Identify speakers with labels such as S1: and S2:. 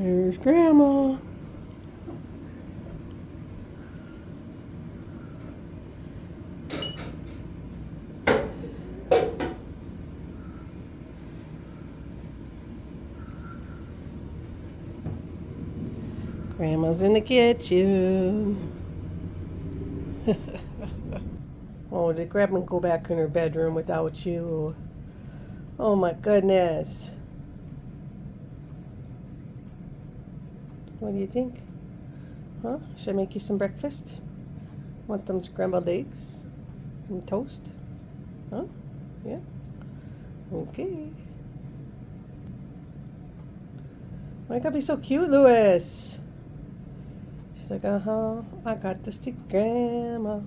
S1: There's Grandma. Grandma's in the kitchen. Oh, did Grandma go back in her bedroom without you? Oh my goodness. What do you think? Huh? Should I make you some breakfast? Want some scrambled eggs? And toast? Huh? Yeah? Okay. Why you gotta be so cute, Louis? She's like, I got to stick Grandma.